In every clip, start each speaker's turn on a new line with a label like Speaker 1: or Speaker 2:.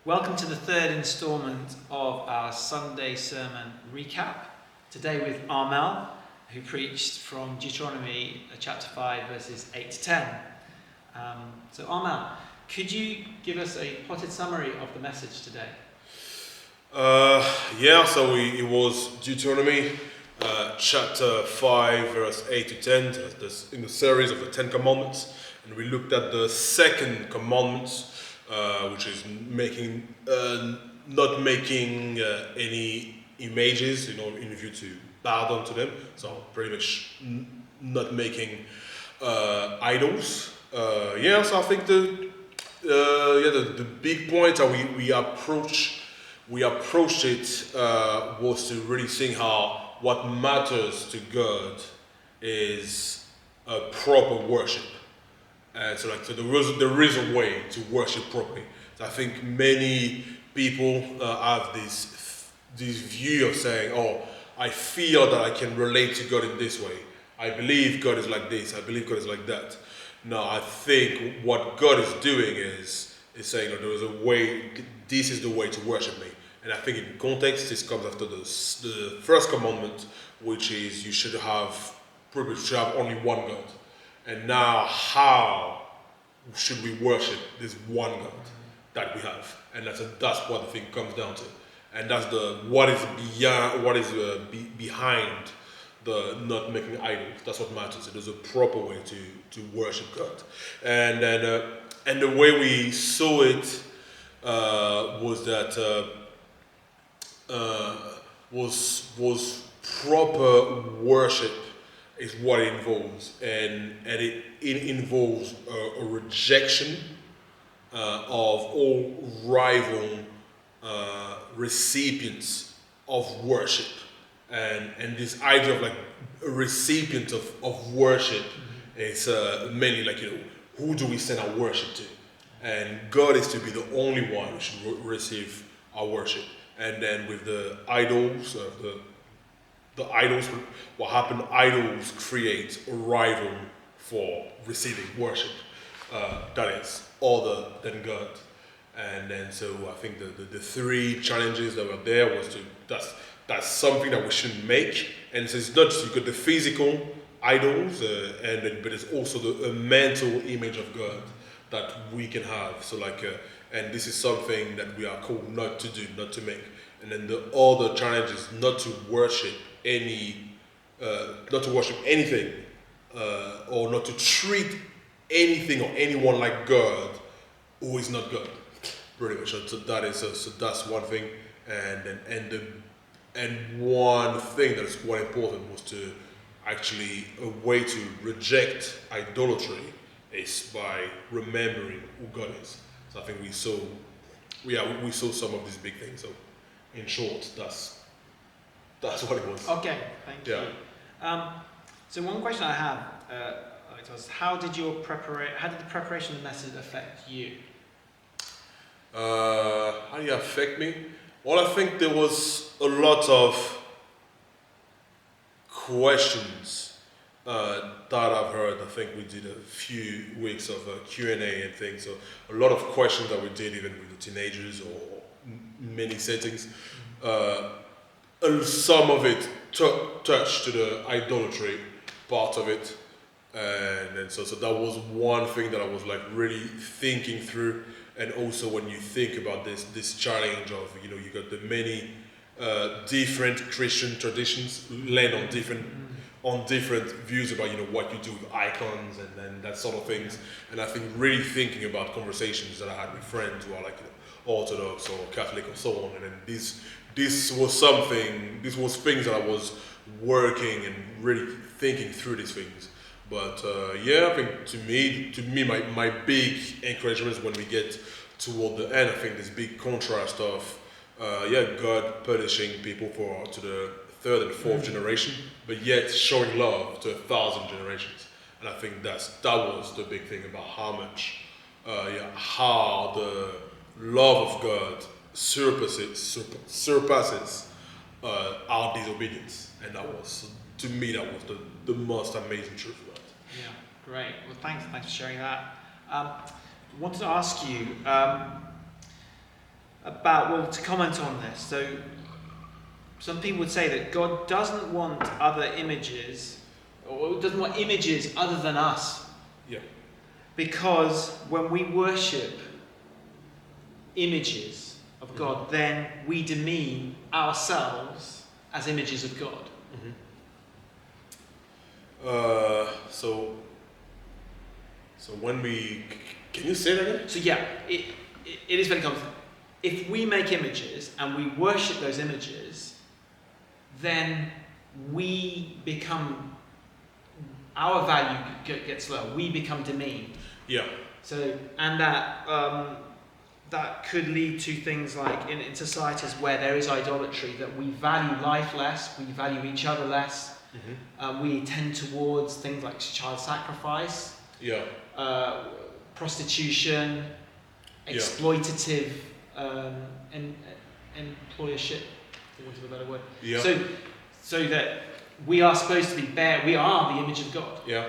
Speaker 1: Welcome to the third instalment of our Sunday sermon recap. Today with Armel, who preached from Deuteronomy chapter 5, verses 8 to 10. So Armel, could you give us a potted summary of the message today?
Speaker 2: It was Deuteronomy chapter 5, verse 8 to 10, in the series of the Ten Commandments. And we looked at the second commandment, which is not making any images, in view to bow down to them. So pretty much not making idols. So I think the big point that we approached it was to really see how what matters to God is a proper worship. And so there is a way to worship properly. So I think many people have this view of saying, "Oh, I feel that I can relate to God in this way. I believe God is like this. I believe God is like that." No, I think what God is doing is saying that there is a way. This is the way to worship me. And I think in context, this comes after the first commandment, which is you should have only one God. And now, how should we worship this one God that we have? And that's what the thing comes down to. And that's what is behind the not making idols. That's what matters. It is a proper way to worship God. And then and the way we saw it was that was proper worship is what it involves, and it involves a rejection of all rival recipients of worship, and this idea of like a recipient of worship is mainly like who do we send our worship to, and God is to be the only one who should receive our worship, and then with the idols the idols, what happened, idols create a rival for receiving worship that is other than God. And then so I think the three challenges that were there was that's something that we shouldn't make. And so it's not just you got the physical idols, but it's also a mental image of God that we can have. So and this is something that we are called not to do, not to make. And then the other challenge is not to worship not to worship anything, or not to treat anything or anyone like God who is not God. Pretty much. So that's one thing, and one thing that is quite important was to actually a way to reject idolatry is by remembering who God is. So I think we saw some of these big things. So in short, that's what it was.
Speaker 1: Okay, thank you. So one question I have was how did the preparation of the message affect you?
Speaker 2: How did it affect me? Well, I think there was a lot of questions that I've heard. I think we did a few weeks of Q&A and things. So a lot of questions that we did even with the teenagers or many settings. Some of it touched to the idolatry part of it, and so that was one thing that I was like really thinking through. And also when you think about this challenge of you got the many different Christian traditions land on different views about what you do with icons and then that sort of things. And I think really thinking about conversations that I had with friends who are like Orthodox or Catholic or so on, and then this was things that I was working and really thinking through these things. But I think to me, my big encouragement is when we get toward the end. I think this big contrast of God punishing people to the third and fourth generation, but yet showing love to 1,000 generations. And I think that was the big thing about how the love of God surpasses our disobedience, and to me that was the most amazing truth about it.
Speaker 1: Yeah, great. Well, thanks for sharing that. I wanted to ask you, to comment on this. So some people would say that God doesn't want other images, or doesn't want images other than us.
Speaker 2: Yeah.
Speaker 1: Because when we worship images of God, then we demean ourselves as images of God.
Speaker 2: So when we, can you say that again?
Speaker 1: So yeah, it is very common. If we make images and we worship those images, then we become, our value gets low. We become demeaned.
Speaker 2: Yeah.
Speaker 1: So, and that could lead to things like in societies where there is idolatry, that we value life less, we value each other less. We tend towards things like child sacrifice, prostitution, exploitative employership, for want of a better word.
Speaker 2: Yeah.
Speaker 1: So that we are supposed to be we are the image of God.
Speaker 2: Yeah.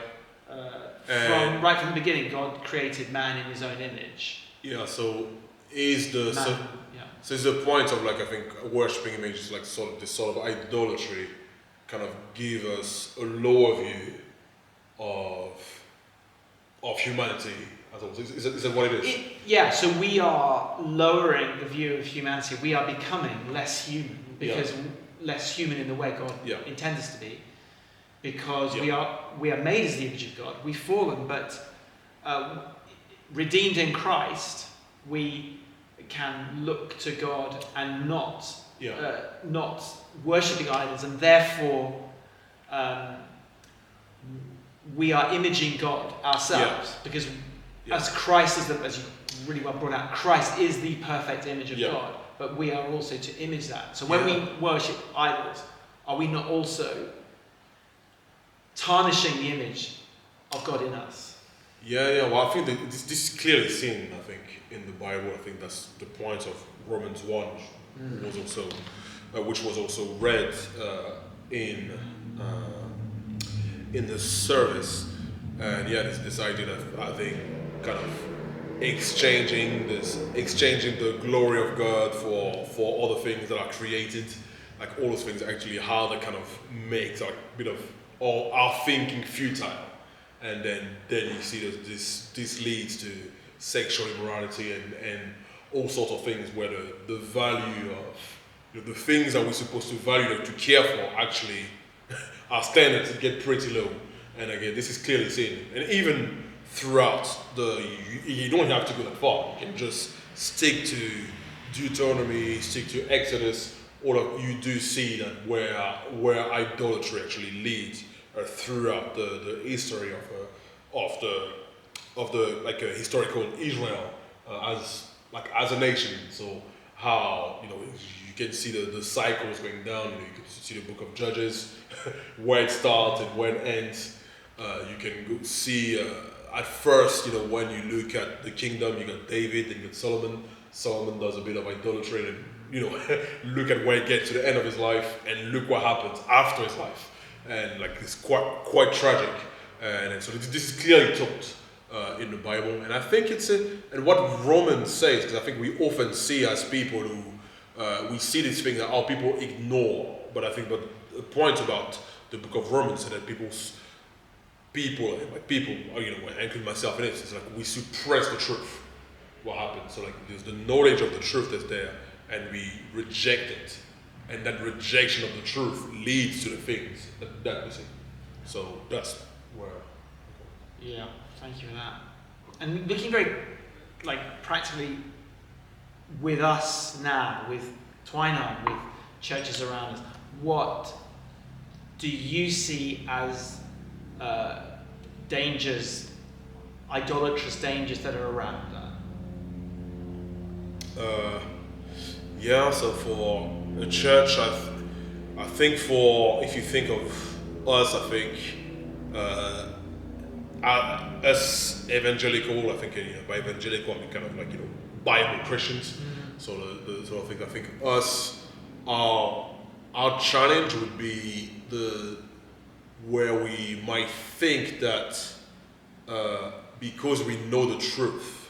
Speaker 1: Right from the beginning, God created man in His own image.
Speaker 2: Yeah. So is the
Speaker 1: Man,
Speaker 2: so is the point of, like, I think worshiping images, like this sort of idolatry, kind of give us a lower view of humanity as well. Is that what it is?
Speaker 1: So we are lowering the view of humanity. We are becoming less human, because less human in the way God intends us to be, because we are made as the image of God. We've fallen, but redeemed in Christ, we can look to God and not worshipping idols, and therefore we are imaging God ourselves, because as Christ is as you really well brought out, Christ is the perfect image of God, but we are also to image that. So when we worship idols, are we not also tarnishing the image of God in us?
Speaker 2: Well, I think that this is clearly seen, I think, in the Bible. I think that's the point of Romans 1, which was also read in the service. And this idea that, I think, kind of exchanging the glory of God for other things that are created, like all those things, actually how that kind of makes like a bit of all our thinking futile. And then you see that this leads to sexual immorality and all sorts of things where the value of the things that we're supposed to value, to care for, actually our standards get pretty low. And again, this is clearly seen. And even throughout you don't have to go that far. You can just stick to Deuteronomy, stick to Exodus. You do see that where idolatry actually leads throughout the history of the like a historical Israel as a nation. So how you can see the cycles going down. You can see the book of Judges, where it starts and where it ends. You can go see at first, when you look at the kingdom, you got David and you got Solomon. Solomon does a bit of idolatry, and look at where he gets to the end of his life, and look what happens after his life, and like it's quite tragic. And so this is clearly taught in the Bible, and I think and what Romans says, because I think we often see as people who we see these things that our people ignore, but I think the point about the book of Romans is that people, I include myself in it, it's like we suppress the truth. What happens? So like there's the knowledge of the truth that's there, and we reject it, and that rejection of the truth leads to the things that we see. So that's where.
Speaker 1: Yeah, thank you for that. And looking very, practically with us now, with Twynham, with churches around us, what do you see as dangers, idolatrous dangers that are around that?
Speaker 2: So for a church, I think if you think of us, I think us evangelical, I think by evangelical I mean kind of like Bible Christians. So the sort of thing, I think us, our challenge would be where we might think that because we know the truth,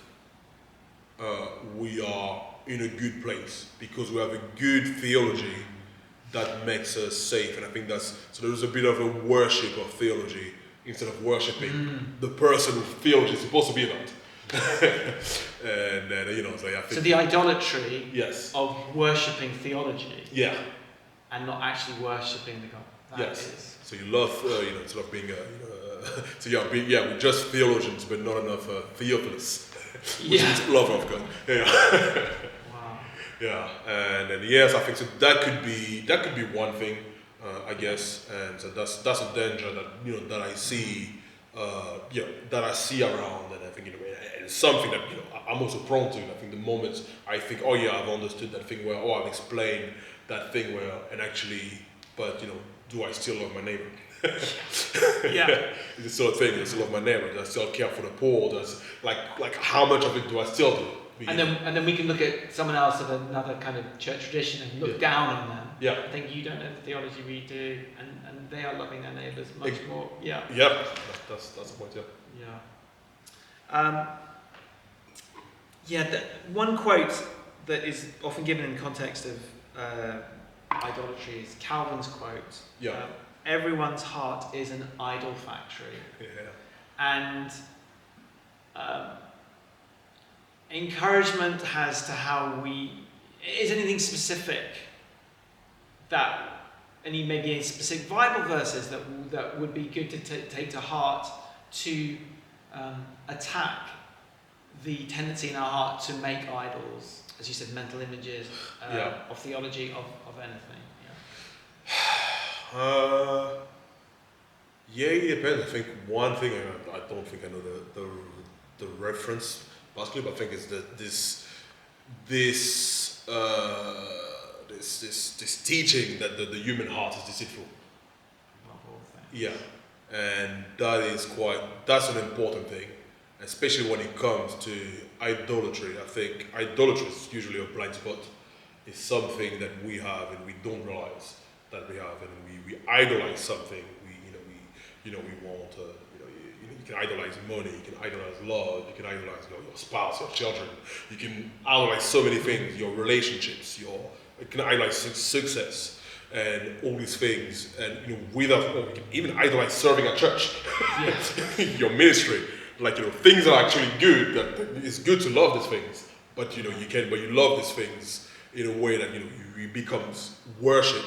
Speaker 2: we are in a good place because we have a good theology that makes us safe. And I think so there's a bit of a worship of theology instead of worshipping the person who theology is supposed to be about. And so I think.
Speaker 1: So the idolatry
Speaker 2: Yes.
Speaker 1: of worshipping theology
Speaker 2: Yeah.
Speaker 1: and not actually worshipping the God. That
Speaker 2: Yes.
Speaker 1: is.
Speaker 2: So you love, instead of being, we're just theologians, but not enough Theophilus, which
Speaker 1: Yeah.
Speaker 2: is lover of God. Yeah.
Speaker 1: Wow.
Speaker 2: Yeah, and then yes, I think so. That could be one thing, I guess, and so that's a danger that I see, that I see around, and I think and it's something that I'm also prone to. I think the moments I think, oh yeah, I've understood that thing well, I've explained that thing well, and actually, but do I still love my neighbor?
Speaker 1: Yeah.
Speaker 2: It's the sort of thing. I still love my neighbor. Do I still care for the poor? Does like how much of it do I still do?
Speaker 1: And then we can look at someone else of another kind of church tradition and look down on them.
Speaker 2: Yeah.
Speaker 1: I think you don't know the theology we do, and they are loving their neighbours much more. Yeah.
Speaker 2: Yeah. That's the point. Yeah.
Speaker 1: Yeah. One quote that is often given in context of idolatry is Calvin's quote.
Speaker 2: Yeah.
Speaker 1: Everyone's heart is an idol factory.
Speaker 2: Yeah.
Speaker 1: And encouragement as to how is anything specific that maybe any specific Bible verses that would be good to take to heart to attack the tendency in our heart to make idols, as you said, mental images of theology of anything.
Speaker 2: It depends. I think one thing I don't think I know the reference basically, but I think is that this teaching that the human heart is deceitful. Yeah, and that's an important thing, especially when it comes to idolatry. I think idolatry is usually a blind spot. It's something that we have and we don't realize that we have, and we idolize something. We want. You can idolize money. You can idolize love. You can idolize your spouse, your children. You can idolize so many things. Your relationships. You can idolize success and all these things. And you can even idolize serving at church. Your ministry. Things are actually good. That it's good to love these things. But you love these things in a way that it becomes worship.